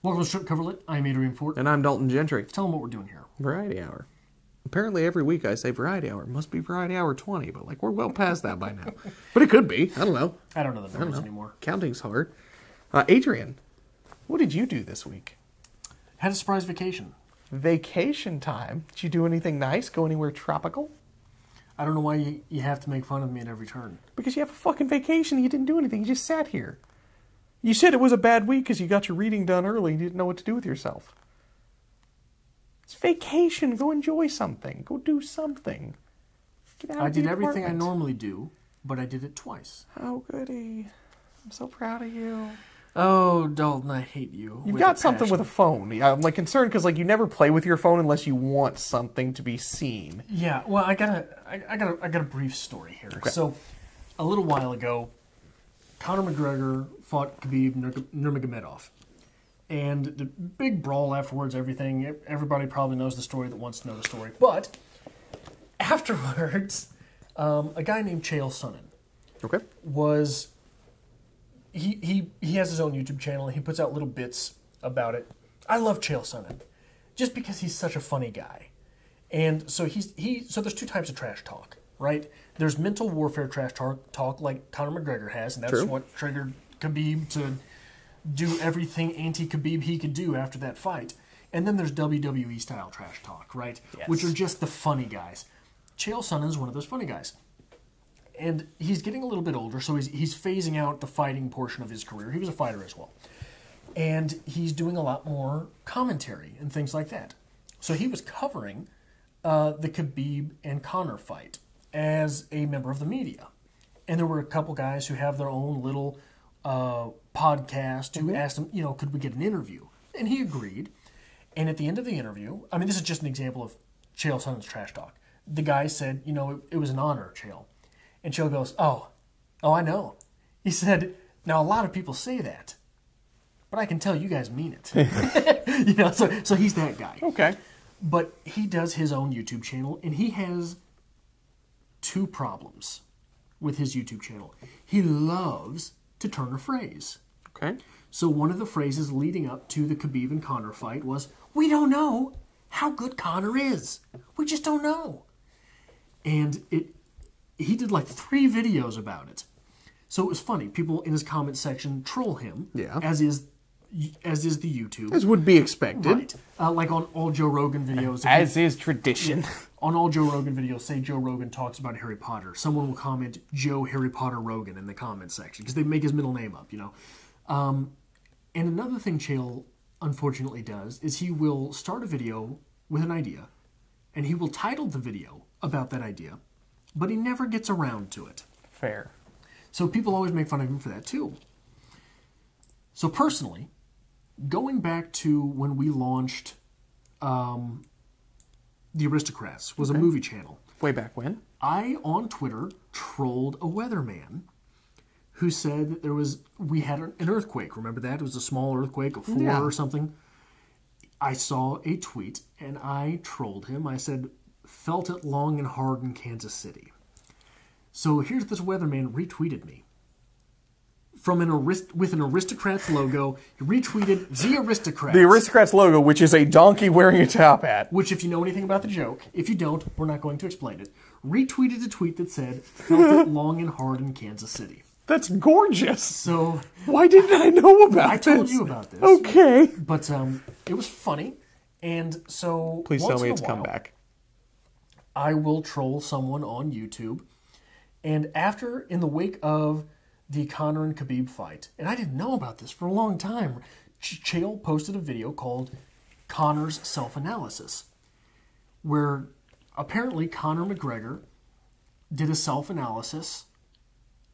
Welcome to Strip Cover Lit. I'm Adrian Fort. And I'm Dalton Gentry. Tell them what we're doing here. Variety Hour. Apparently every week I say Variety Hour. It must be Variety Hour 20, but like we're well past that by now. But it could be. I don't know. I don't know the numbers anymore. Counting's hard. Adrian, what did you do this week? Had a surprise vacation. Vacation time? Did you do anything nice? Go anywhere tropical? I don't know why you have to make fun of me at every turn. Because you have a fucking vacation and you didn't do anything. You just sat here. You said it was a bad week because you got your reading done early and you didn't know what to do with yourself. It's vacation. Go enjoy something. Go do something. Get out I of the did everything I apartment. normally do, but I did it twice. Oh, goody. I'm so proud of you. Oh, Dalton, I hate you. You've got something with a phone. I'm like concerned because like you never play with your phone unless you want something to be seen. Yeah, well, I got a brief story here. Okay. So, a little while ago, Conor McGregor fought Khabib Nurmagomedov, and the big brawl afterwards. Everybody probably knows the story that wants to know the story. But afterwards, a guy named Chael Sonnen Okay. was. He has his own YouTube channel, and he puts out little bits about it. I love Chael Sonnen, just because he's such a funny guy. And so so there's two types of trash talk, right? There's mental warfare trash talk like Conor McGregor has, and that's True. what triggered Khabib to do everything anti-Khabib he could do after that fight. And then there's WWE style trash talk, right? Yes. Which are just the funny guys. Chael Sonnen is one of those funny guys. And he's getting a little bit older, so he's phasing out the fighting portion of his career. He was a fighter as well. And he's doing a lot more commentary and things like that. So he was covering the Khabib and Conor fight as a member of the media. And there were a couple guys who have their own little podcast who asked him, could we get an interview? And he agreed. And at the end of the interview, I mean, this is just an example of Chael Sonnen's trash talk. The guy said, it was an honor, Chael. And Chael goes, oh, I know. He said, now a lot of people say that, but I can tell you guys mean it. So he's that guy. Okay. But he does his own YouTube channel, and he has two problems with his YouTube channel. He loves to turn a phrase. Okay. So one of the phrases leading up to the Khabib and Conor fight was, we don't know how good Conor is. We just don't know. And he did like 3 videos about it. So it was funny. People in his comment section troll him, Yeah. as is the YouTube. As would be expected. Right. Like on all Joe Rogan videos. As is tradition. On all Joe Rogan videos, say Joe Rogan talks about Harry Potter. Someone will comment Joe Harry Potter Rogan in the comment section because they make his middle name up, And another thing Chael unfortunately does is he will start a video with an idea, and he will title the video about that idea, but he never gets around to it. Fair. So people always make fun of him for that too. So personally, going back to when we launched The Aristocrats was a movie channel. Way back when? I, on Twitter, trolled a weatherman who said that we had an earthquake. Remember that? It was a small earthquake, a 4 or something. I saw a tweet, and I trolled him. I said, felt it long and hard in Kansas City. So here's this weatherman retweeted me. With an Aristocrats logo, he retweeted The Aristocrats. The Aristocrats logo, which is a donkey wearing a top hat. Which, if you know anything about the joke, if you don't, we're not going to explain it. Retweeted a tweet that said, felt it long and hard in Kansas City. That's gorgeous. So why didn't I know about this? I told you about this. Okay. But it was funny, and so Please once tell me in a it's come while, back. I will troll someone on YouTube, and in the wake of the Conor and Khabib fight, and I didn't know about this for a long time, Chael posted a video called Conor's Self-Analysis, where apparently Conor McGregor did a self-analysis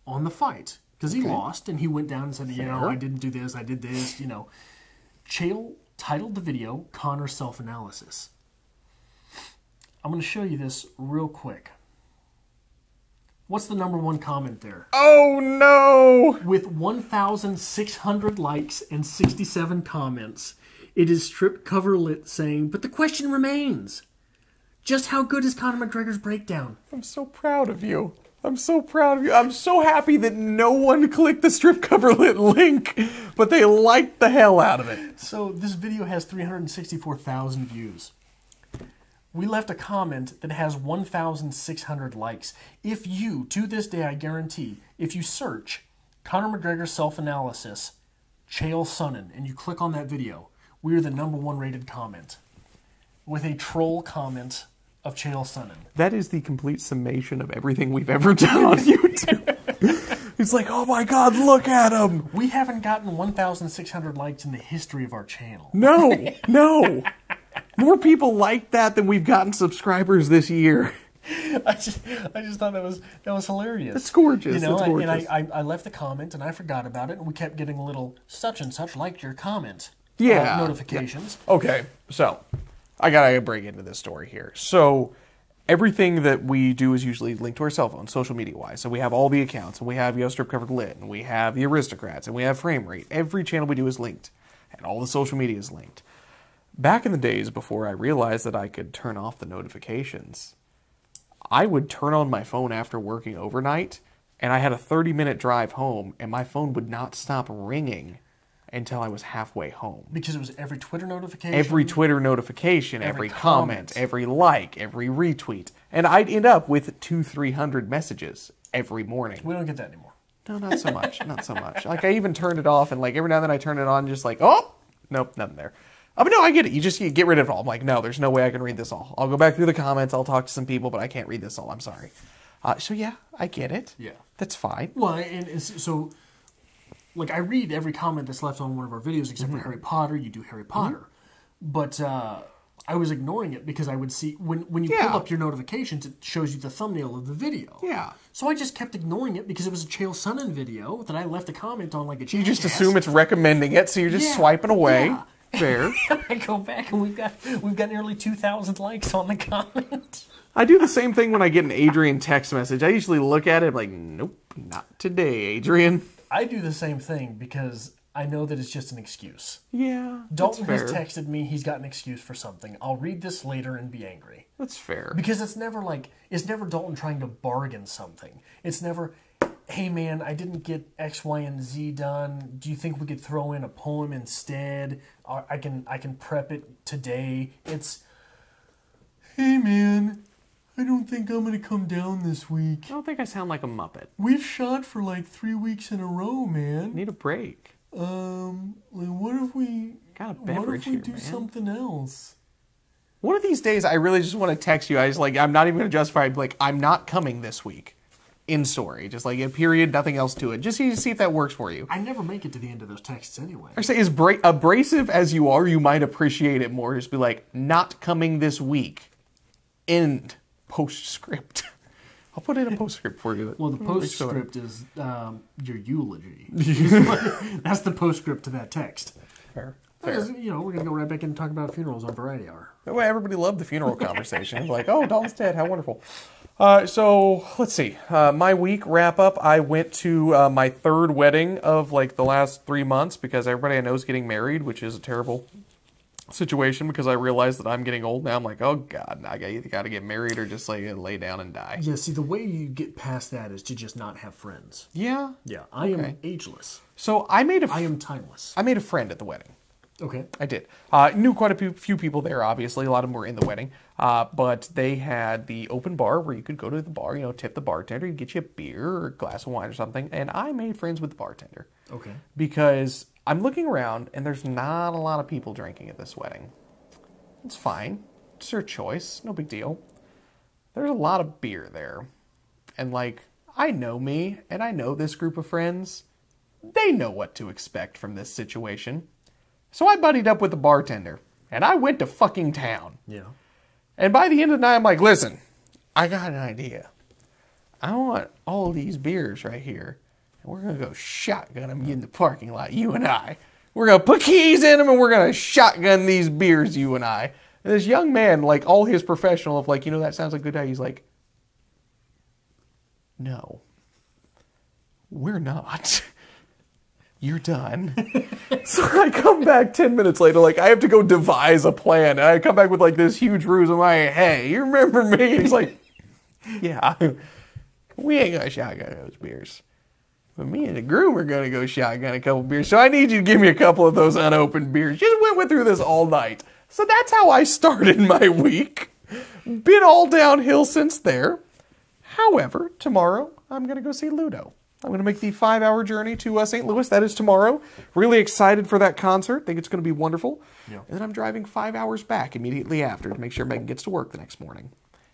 on the fight, because he lost, and he went down and said, I didn't do this, I did this, Chael titled the video Conor's Self-Analysis. I'm going to show you this real quick. What's the #1 comment there? Oh, no! With 1,600 likes and 67 comments, it is Strip Cover Lit saying, but the question remains, just how good is Conor McGregor's breakdown? I'm so proud of you. I'm so proud of you. I'm so happy that no one clicked the strip coverlet link, but they liked the hell out of it. So this video has 364,000 views. We left a comment that has 1,600 likes. If you, to this day, I guarantee, if you search Conor McGregor self-analysis, Chael Sonnen, and you click on that video, we are the #1 rated comment with a troll comment of Chael Sonnen. That is the complete summation of everything we've ever done on YouTube. It's like, oh my God, look at him. We haven't gotten 1,600 likes in the history of our channel. No, no. More people like that than we've gotten subscribers this year. I just thought that was hilarious. It's gorgeous. You know, it's gorgeous. and I left the comment and I forgot about it, and we kept getting a little such and such liked your comment. Yeah. Notifications. Yeah. Okay, so I gotta break into this story here. So everything that we do is usually linked to our cell phone, social media wise. So we have all the accounts, and we have Yo Strip Covered Lit, and we have the Aristocrats, and we have Frame Rate. Every channel we do is linked, and all the social media is linked. Back in the days before I realized that I could turn off the notifications, I would turn on my phone after working overnight, and I had a 30-minute drive home, and my phone would not stop ringing until I was halfway home. Because it was every Twitter notification? Every Twitter notification, every comment, every like, every retweet. And I'd end up with 200-300 messages every morning. We don't get that anymore. No, not so much. Not so much. Like, I even turned it off, and like every now and then I turn it on, just like, oh, nope, nothing there. But no, I get it. You get rid of it all. I'm like, no, there's no way I can read this all. I'll go back through the comments. I'll talk to some people, but I can't read this all. I'm sorry. So yeah, I get it. Yeah. That's fine. Well, and so, like, I read every comment that's left on one of our videos, except for Harry Potter. You do Harry Potter. But I was ignoring it because I would see, when you pull up your notifications, it shows you the thumbnail of the video. Yeah. So I just kept ignoring it because it was a Chael Sonnen video that I left a comment on, like a You just assume it's recommending it, so you're just swiping away. Yeah. Fair. I go back and we've got nearly 2,000 likes on the comment. I do the same thing when I get an Adrian text message. I usually look at it and like, nope, not today, Adrian. I do the same thing because I know that it's just an excuse. Yeah, Dalton that's has fair. texted me. He's got an excuse for something. I'll read this later and be angry. That's fair. Because it's never Dalton trying to bargain something. It's never, hey man, I didn't get X, Y, and Z done. Do you think we could throw in a poem instead? I can prep it today. It's, hey man, I don't think I'm gonna come down this week. I don't think I sound like a Muppet. We've shot for like 3 weeks in a row, man. Need a break. What if we Got a beverage here, do man. something else? One of these days, I really just want to text you. I'm not even going to justify it. Like, I'm not coming this week. In story. Just like a period, nothing else to it. Just see if that works for you. I never make it to the end of those texts anyway. I say, as abrasive as you are, you might appreciate it more. Just be like, not coming this week. End postscript. I'll put in a postscript for you. Well, the postscript is your eulogy. That's the postscript to that text. Fair. Because, you know, we're going to go right back in and talk about funerals on Variety Hour. That way everybody loved the funeral conversation. Like, oh, Dalton's dead. How wonderful. So, let's see. My week wrap-up, I went to my third wedding of, like, the last 3 months because everybody I know is getting married, which is a terrible situation because I realized that I'm getting old now. I'm like, oh, God, I either got to get married or just, like, lay down and die. Yeah, see, the way you get past that is to just not have friends. Yeah? Yeah, I am ageless. So, I am timeless. I made a friend at the wedding. Okay. I did. Knew quite a few people there, obviously. A lot of them were in the wedding. But they had the open bar where you could go to the bar, you know, tip the bartender, he'd get you a beer or a glass of wine or something. And I made friends with the bartender. Okay. Because I'm looking around and there's not a lot of people drinking at this wedding. It's fine. It's their choice. No big deal. There's a lot of beer there. And, like, I know me and I know this group of friends. They know what to expect from this situation. So I buddied up with the bartender, and I went to fucking town. Yeah. And by the end of the night, I'm like, listen, I got an idea. I want all these beers right here, and we're going to go shotgun them in the parking lot, you and I. We're going to put keys in them, and we're going to shotgun these beers, you and I. And this young man, like, all his professional of, like, you know, that sounds like a good idea. He's like, no, we're not. You're done. So I come back 10 minutes later, like, I have to go devise a plan. And I come back with, like, this huge ruse. I'm like, hey, you remember me? He's like, yeah. We ain't gonna shotgun those beers. But me and the groom are gonna go shotgun a couple beers. So I need you to give me a couple of those unopened beers. Just went through this all night. So that's how I started my week. Been all downhill since there. However, tomorrow I'm gonna go see Ludo. I'm gonna make the 5-hour journey to St. Louis. That is tomorrow. Really excited for that concert. Think it's gonna be wonderful. Yeah. And then I'm driving 5 hours back immediately after to make sure Megan gets to work the next morning.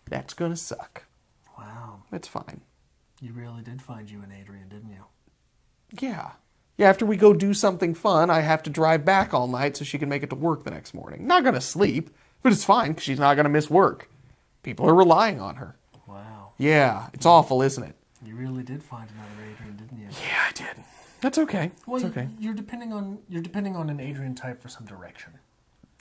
That's gonna suck. Wow. It's fine. You really did find you and Adrian, didn't you? Yeah. Yeah, after we go do something fun, I have to drive back all night so she can make it to work the next morning. Not gonna sleep, but it's fine because she's not gonna miss work. People are relying on her. Wow. Yeah, it's awful, isn't it? You really did find another Adrian, didn't you? Yeah, I did. That's okay. Well, it's okay. You're depending on an Adrian type for some direction.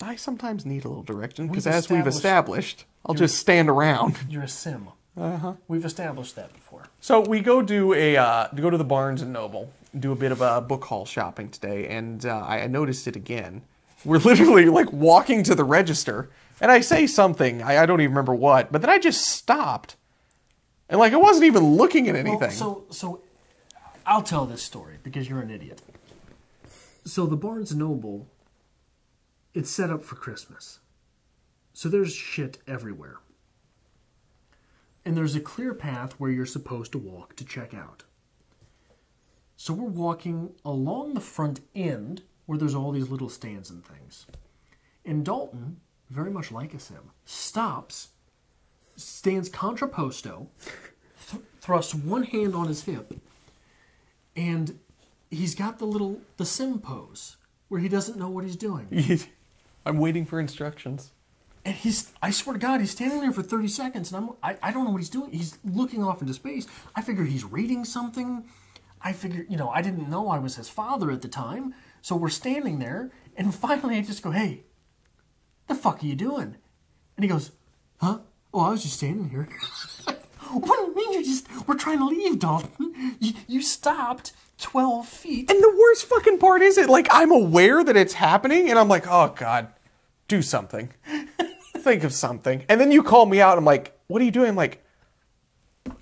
I sometimes need a little direction because as we've established, I'll just stand around. You're a sim. Uh-huh. We've established that before. So we go do go to the Barnes and Noble, do a bit of a book haul shopping today, and I noticed it again. We're literally like walking to the register, and I say something, I don't even remember what, but then I just stopped, and like I wasn't even looking at anything. Well, so I'll tell this story because you're an idiot. So the Barnes and Noble, it's set up for Christmas, so there's shit everywhere. And there's a clear path where you're supposed to walk to check out. So we're walking along the front end where there's all these little stands and things. And Dalton, very much like a sim, stops, stands contrapposto, thrusts one hand on his hip, and he's got the sim pose where he doesn't know what he's doing. I'm waiting for instructions. And I swear to God, he's standing there for 30 seconds, and I don't know what he's doing. He's looking off into space. I figure he's reading something. I figure, I didn't know I was his father at the time. So we're standing there, and finally I just go, hey, the fuck are you doing? And he goes, huh? Oh, I was just standing here. What do you mean we're trying to leave, Dalton? You stopped 12 feet. And the worst fucking part is I'm aware that it's happening, and I'm like, oh, God, do something. Think of something. And then you call me out, and I'm like, what are you doing? I'm like,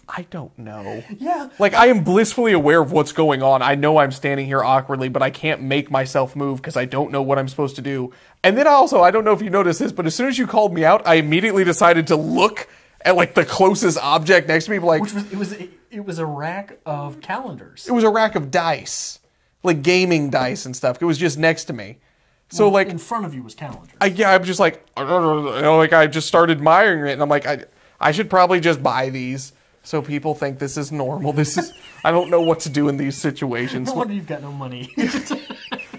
I don't know. Yeah. I am blissfully aware of what's going on. I know I'm standing here awkwardly, but I can't make myself move because I don't know what I'm supposed to do. And then also, I don't know if you noticed this, but as soon as you called me out, I immediately decided to look at the closest object next to me. It was a rack of calendars. It was a rack of dice. Gaming dice and stuff. It was just next to me. So in front of you was calendars. I'm just I just started admiring it, and I'm like, I should probably just buy these so people think this is normal. I don't know what to do in these situations. No wonder you've got no money.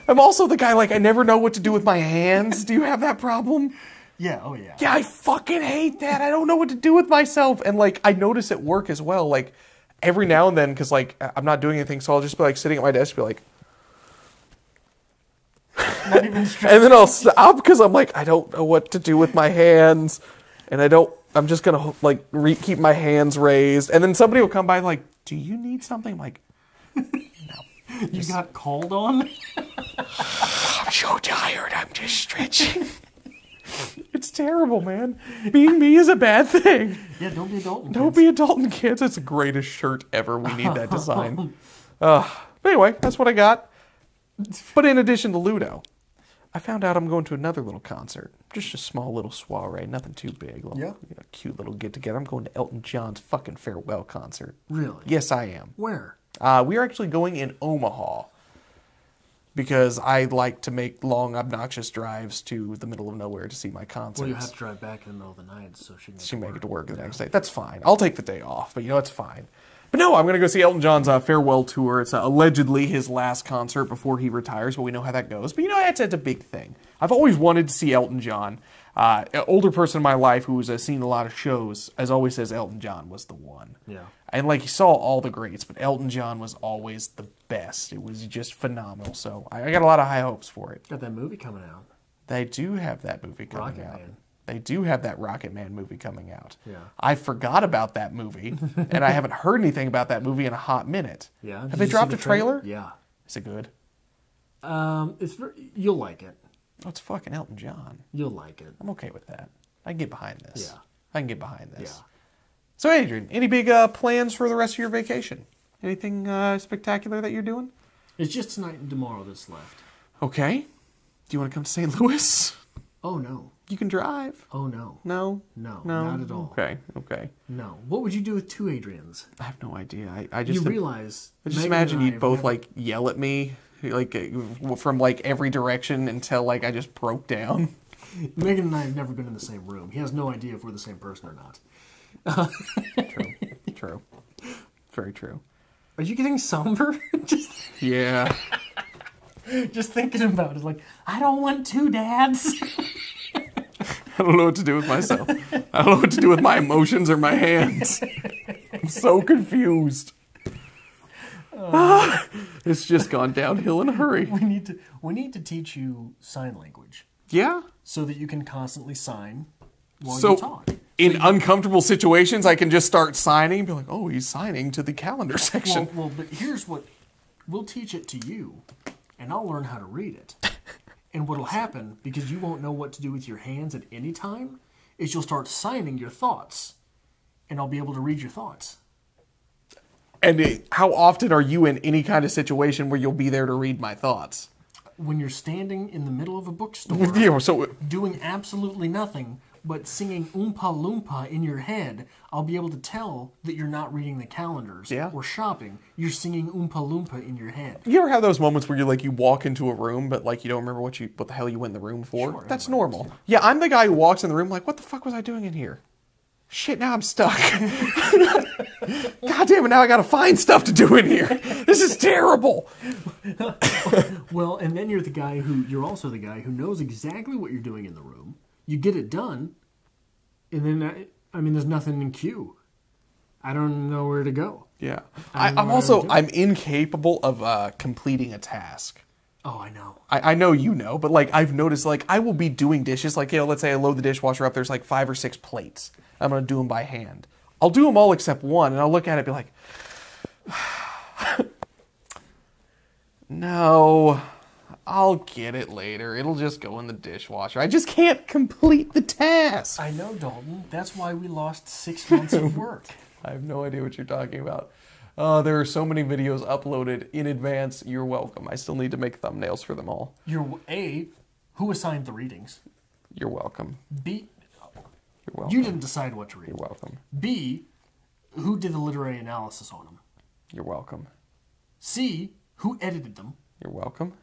I'm also the guy I never know what to do with my hands. Do you have that problem? Yeah, oh yeah. Yeah, I fucking hate that. I don't know what to do with myself, and I notice at work as well. Every now and then, because I'm not doing anything, so I'll just be sitting at my desk, and be not even and then I'll stop because I'm I don't know what to do with my hands, and I'm just gonna keep my hands raised, and then somebody will come by do you need something? I'm like, no. You got called on? I'm so tired. I'm just stretching. It's terrible, man. Being me is a bad thing. Yeah, don't be a Dalton. Don't be a Dalton, kids. It's the greatest shirt ever. We need that design. But anyway, that's what I got. But in addition to Ludo, I found out I'm going to another little concert. Just a small little soiree, nothing too big. Cute little get-together. I'm going to Elton John's fucking farewell concert. Really? Yes, I am. Where? We are actually going in Omaha because I like to make long, obnoxious drives to the middle of nowhere to see my concerts. Well, you have to drive back in the middle of the night so she can make it to work the next day. That's fine. I'll take the day off, but it's fine. But no, I'm going to go see Elton John's farewell tour. It's allegedly his last concert before he retires, but we know how that goes. But it's a big thing. I've always wanted to see Elton John. An older person in my life who's seen a lot of shows, as always says Elton John was the one. Yeah. And he saw all the greats, but Elton John was always the best. It was just phenomenal. So I got a lot of high hopes for it. Got that movie coming out. They do have that movie coming out. Man. They do have that Rocket Man movie coming out. Yeah. I forgot about that movie, and I haven't heard anything about that movie in a hot minute. Yeah. Have they dropped a trailer? Yeah. Is it good? You'll like it. Oh, it's fucking Elton John. You'll like it. I'm okay with that. I can get behind this. Yeah. I can get behind this. Yeah. So, Adrian, any big plans for the rest of your vacation? Anything spectacular that you're doing? It's just tonight and tomorrow that's left. Okay. Do you want to come to St. Louis? Oh, no. You can drive. Oh, no. No? No, No? not at all. Okay. No. What would you do with two Adrians? I have no idea. I just You realize... I just Megan imagine and I you'd have both never- like yell at me like from like every direction until like I just broke down. Megan and I have never been in the same room. He has no idea if we're the same person or not. True. Very true. Are you getting somber? Yeah. Just thinking about it, like, I don't want two dads. I don't know what to do with myself. I don't know what to do with my emotions or my hands. I'm so confused. It's just gone downhill in a hurry. We need to teach you sign language Yeah. so that you can constantly sign while So you talk. in uncomfortable situations, I can just start signing and be like, oh, he's signing to the calendar section. Well, but here's what we'll teach it to you, and I'll learn how to read it. And what'll happen, because you won't know what to do with your hands at any time, is you'll start signing your thoughts, and I'll be able to read your thoughts. And how often are you in any kind of situation where you'll be there to read my thoughts? When you're standing in the middle of a bookstore, Yeah, so doing absolutely nothing, but singing Oompa Loompa in your head, I'll be able to tell that you're not reading the calendars Yeah. or shopping. You're singing Oompa Loompa in your head. you ever have those moments where you walk into a room, but like you don't remember what the hell you went in the room for? Sure, That's everybody normal. Yeah, I'm the guy who walks in the room like, what the fuck was I doing in here? Shit, now I'm stuck. God damn it, now I gotta find stuff to do in here. This is terrible. Well, and then you're also the guy who knows exactly what you're doing in the room. You get it done, and then, there's nothing in queue. I don't know where to go. Yeah. I'm I'm incapable of completing a task. Oh, I know. I know you know, but like I've noticed like I will be doing dishes, like, let's say I load the dishwasher up, there's like 5 or 6 plates. I'm going to do them by hand. I'll do them all except one, and I'll look at it and be like, no, I'll get it later. It'll just go in the dishwasher. I just can't complete the task. I know, Dalton. That's why we lost 6 months of work. I have no idea what you're talking about. There are so many videos uploaded in advance. You're welcome. I still need to make thumbnails for them all. Who assigned the readings? You're welcome. B, You're welcome. you didn't decide what to read. You're welcome. B, who did the literary analysis on them? You're welcome. C, who edited them? You're welcome.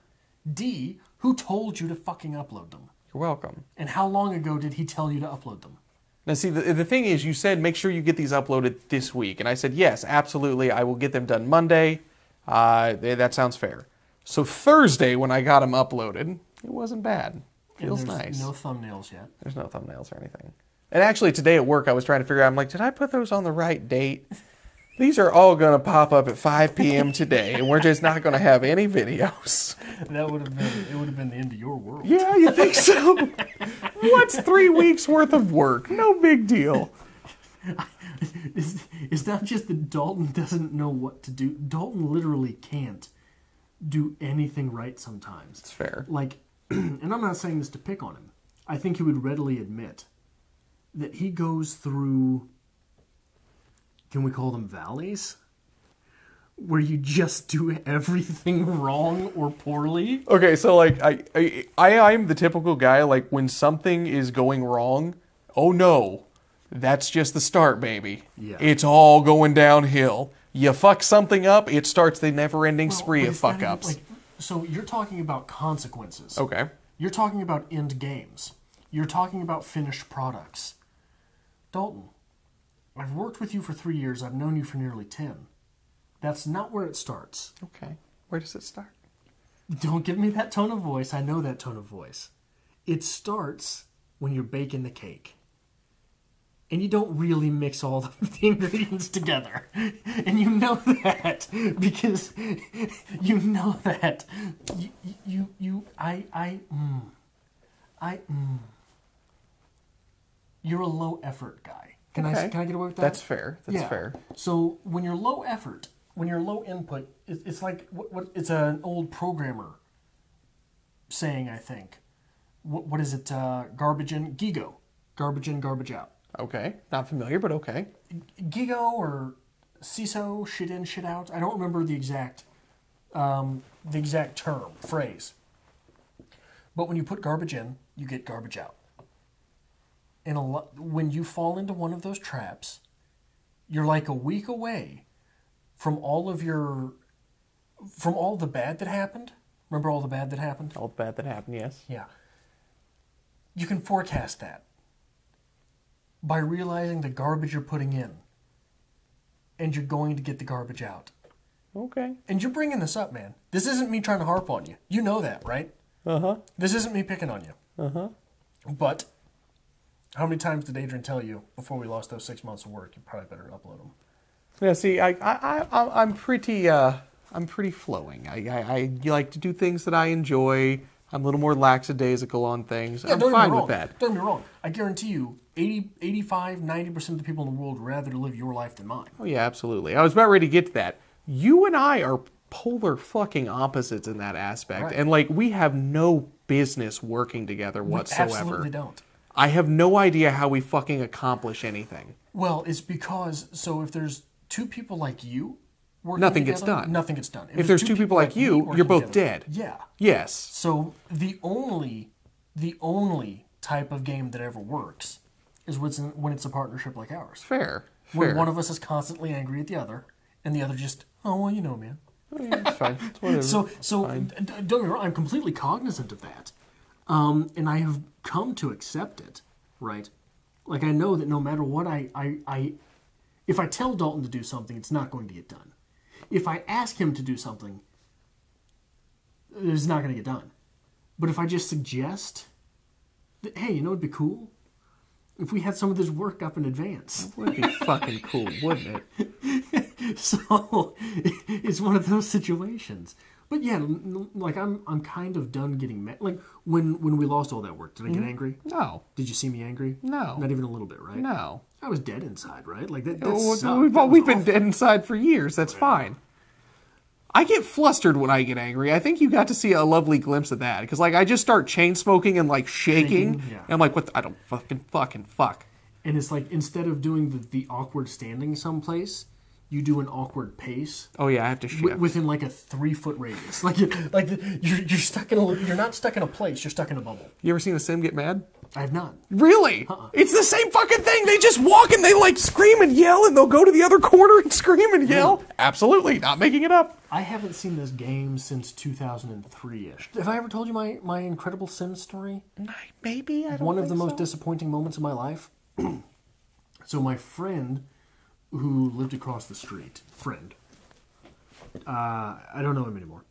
D, who told you to fucking upload them? You're welcome. And how long ago did he tell you to upload them? Now, see, the thing is, you said make sure you get these uploaded this week. And I said, yes, absolutely. I will get them done Monday. That sounds fair. So Thursday, when I got them uploaded, it wasn't bad. Feels And there's nice. no thumbnails yet. There's no thumbnails or anything. And actually, today at work, I was trying to figure out, I'm like, did I put those on the right date? These are all going to pop up at 5 p.m. today, and we're just not going to have any videos. It would have been the end of your world. Yeah, you think so? What's 3 weeks worth of work? No big deal. It's not just that Dalton doesn't know what to do. Dalton literally can't do anything right sometimes. It's fair. Like, and I'm not saying this to pick on him. I think he would readily admit that he goes through, can we call them valleys? Where you just do everything wrong or poorly. Okay, so like I'm the typical guy, like when something is going wrong, oh no, that's just the start, baby. Yeah. It's all going downhill. You fuck something up, it starts the never-ending spree but of it's not even, fuck-ups. like, so you're talking about consequences. Okay. You're talking about end games. You're talking about finished products. Dalton, I've worked with you for 3 years. I've known you for nearly 10. That's not where it starts. Okay. Where does it start? Don't give me that tone of voice. I know that tone of voice. It starts when you're baking the cake. And you don't really mix all the ingredients together. And you know that because you know that. You're a low effort guy. Can I get away with that? That's fair. That's fair. So when you're low effort, when you're low input, it's like it's an old programmer saying, I think. What is it? Garbage in, GIGO. Garbage in, garbage out. Okay. Not familiar, but okay. Gigo or CISO, shit in, shit out. I don't remember the exact phrase. But when you put garbage in, you get garbage out. And when you fall into one of those traps, you're like a week away from all the bad that happened. Remember all the bad that happened? All the bad that happened, yes. Yeah. You can forecast that by realizing the garbage you're putting in. And you're going to get the garbage out. Okay. And you're bringing this up, man. This isn't me trying to harp on you. You know that, right? Uh-huh. This isn't me picking on you. Uh-huh. But how many times did Adrian tell you before we lost those 6 months of work, you probably better upload them? Yeah, see, I'm pretty flowing. I like to do things that I enjoy. I'm a little more lackadaisical on things. Yeah, I'm fine with that. Don't get me wrong. I guarantee you, 85, 90% of the people in the world would rather live your life than mine. Oh, yeah, absolutely. I was about ready to get to that. You and I are polar fucking opposites in that aspect. Right. And, like, we have no business working together whatsoever. We absolutely don't. I have no idea how we fucking accomplish anything. Well, it's because, so if there's two people like you working nothing together, gets done. Nothing gets done. If there's two people like me you, working you're both together, dead. Yeah. Yes. So the only type of game that ever works is when it's a partnership like ours. Fair. When one of us is constantly angry at the other, and the other just, oh, well, you know, man. Oh, yeah, it's fine. It's whatever. So fine. don't get me wrong, I'm completely cognizant of that. And I have come to accept it, right? Like, I know that no matter what if I tell Dalton to do something, it's not going to get done. If I ask him to do something, it's not going to get done. But if I just suggest that, hey, you know, it'd be cool if we had some of this work up in advance. It would be fucking cool, wouldn't it? So it's one of those situations. But yeah, like I'm kind of done getting mad. Like when we lost all that work, did I get angry? No. Did you see me angry? No. Not even a little bit, right? No. I was dead inside, right? Like that Well, sucked. we've been dead inside for years. That's fine. I get flustered when I get angry. I think you got to see a lovely glimpse of that. Because, like, I just start chain smoking and, like, shaking. Yeah. And I'm like, what? I don't fucking fuck. And it's like, instead of doing the awkward standing someplace, you do an awkward pace. Oh, yeah, I have to shift. Within, like, a 3-foot radius. You're stuck in you're not stuck in a place, you're stuck in a bubble. You ever seen a sim get mad? I have not. Really? It's the same fucking thing. They just walk and they, like, scream and yell, and they'll go to the other corner and scream and yell. Absolutely. Not making it up. I haven't seen this game since 2003-ish. Have I ever told you my incredible Sim story? Maybe. I don't One of the think most so. disappointing moments of my life. So my friend who lived across the street, I don't know him anymore.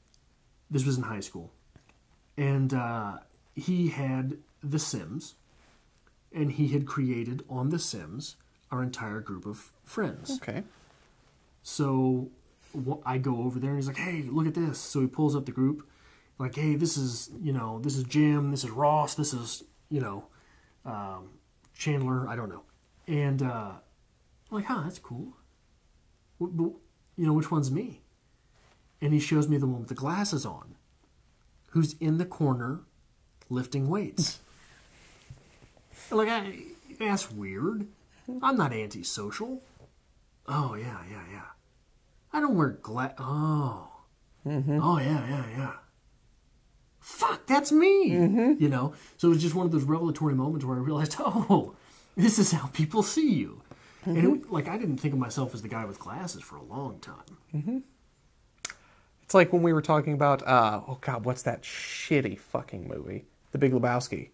This was in high school. And he had The Sims, and he had created on The Sims our entire group of friends. Okay. So I go over there and he's like, hey, look at this. So he pulls up the group. Like, hey, this is Jim, this is Ross, this is, Chandler, I don't know. And I'm like, that's cool. Which one's me? And he shows me the one with the glasses on, who's in the corner lifting weights. Like, that's weird. I'm not antisocial. Oh, yeah. I don't wear Oh. Mm-hmm. Oh, yeah. Fuck, that's me. Mm-hmm. So it was just one of those revelatory moments where I realized, oh, this is how people see you. Mm-hmm. And I didn't think of myself as the guy with glasses for a long time. Mm-hmm. It's like when we were talking about, what's that shitty fucking movie? The Big Lebowski.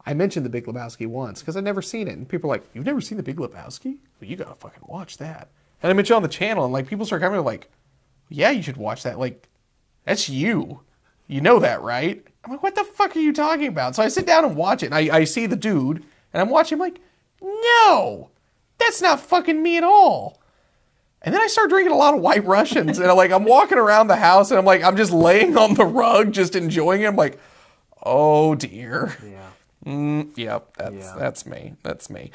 I mentioned The Big Lebowski once because I'd never seen it. And people are like, you've never seen The Big Lebowski? Well, you gotta fucking watch that. And I mentioned it on the channel, and like people start coming like, yeah, you should watch that. Like, that's you. You know that, right? I'm like, what the fuck are you talking about? So I sit down and watch it, and I see the dude, and I'm watching him like, no, that's not fucking me at all. And then I start drinking a lot of White Russians, and I'm walking around the house, and I'm just laying on the rug, just enjoying it. I'm like, oh dear. Yeah. Yep, that's me. That's me.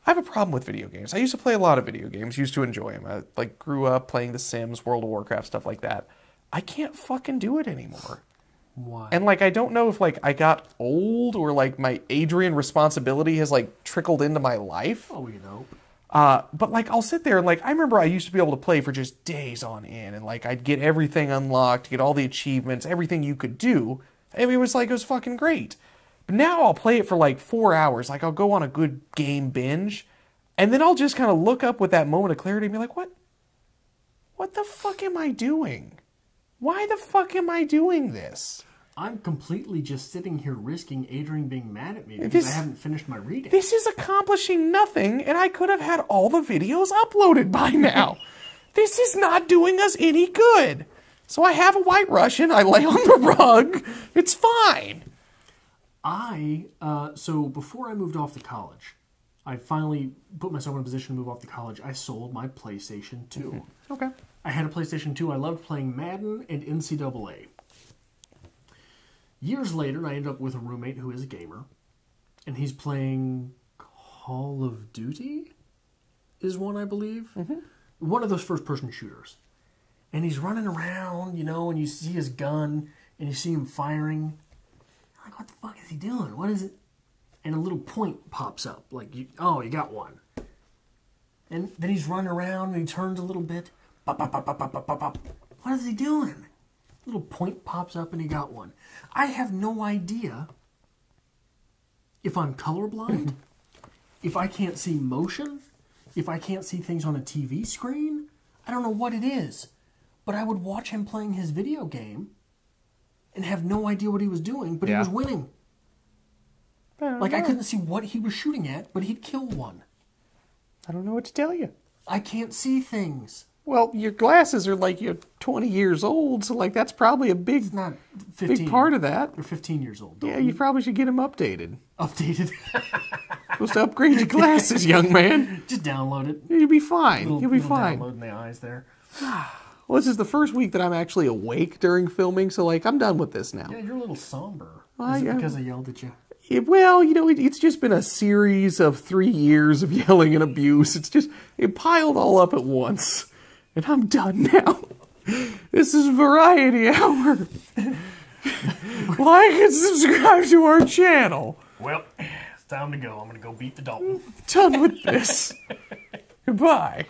I have a problem with video games. I used to play a lot of video games, used to enjoy them. I grew up playing The Sims, World of Warcraft, stuff like that. I can't fucking do it anymore. Why? And, like, I don't know if, like, I got old or, like, my Adrian responsibility has, like, trickled into my life. Oh, you know. But, like, I'll sit there and, like, I remember I used to be able to play for just days on end. And, like, I'd get everything unlocked, get all the achievements, everything you could do. And it was, like, it was fucking great. But now I'll play it for, like, 4 hours. Like, I'll go on a good game binge. And then I'll just kind of look up with that moment of clarity and be like, what? What the fuck am I doing? Why the fuck am I doing this? I'm completely just sitting here risking Adrian being mad at me because I haven't finished my reading. This is accomplishing nothing, and I could have had all the videos uploaded by now. This is not doing us any good. So I have a White Russian, I lay on the rug, it's fine. So before I moved off to college, I finally put myself in a position to move off to college. I sold my PlayStation 2. Okay. I had a PlayStation 2. I loved playing Madden and NCAA. Years later, I ended up with a roommate who is a gamer, and he's playing Call of Duty, is one, I believe. Mm-hmm. One of those first-person shooters. And he's running around, you know, and you see his gun, and you see him firing. I'm like, what the fuck is he doing? What is it? And a little point pops up, like, you got one. And then he's running around, and he turns a little bit. Pop, pop, pop, pop, pop, pop, pop. What is he doing? Little point pops up and he got one. I have no idea if I'm colorblind, if I can't see motion, if I can't see things on a TV screen. I don't know what it is. But I would watch him playing his video game and have no idea what he was doing, but he was winning. Like, I couldn't see what he was shooting at, but he'd kill one. I don't know what to tell you. I can't see things. Well, your glasses are like you're 20 years old, so like that's probably a big, Not 15. big part of that. They're 15 years old. Yeah, you probably should get them updated. Updated. Supposed to upgrade your glasses, young man. Just download it. You'll be fine. You'll be fine. Download in the eyes there. Well, this is the first week that I'm actually awake during filming, so like I'm done with this now. Yeah, you're a little somber. Is it because I yelled at you? Well, you know, it's just been a series of 3 years of yelling and abuse. It piled all up at once. And I'm done now. This is Variety Hour. Like and subscribe to our channel. Well, it's time to go. I'm going to go beat the Dalton. Done with this. Goodbye.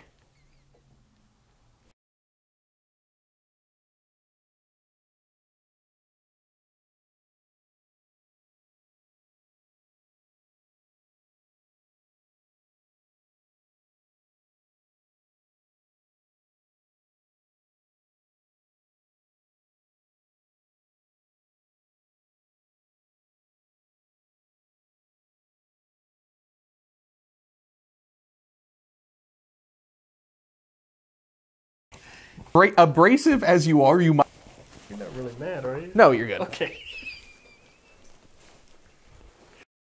Abrasive as you are, you might... You're not really mad, are you? No, you're good. Okay.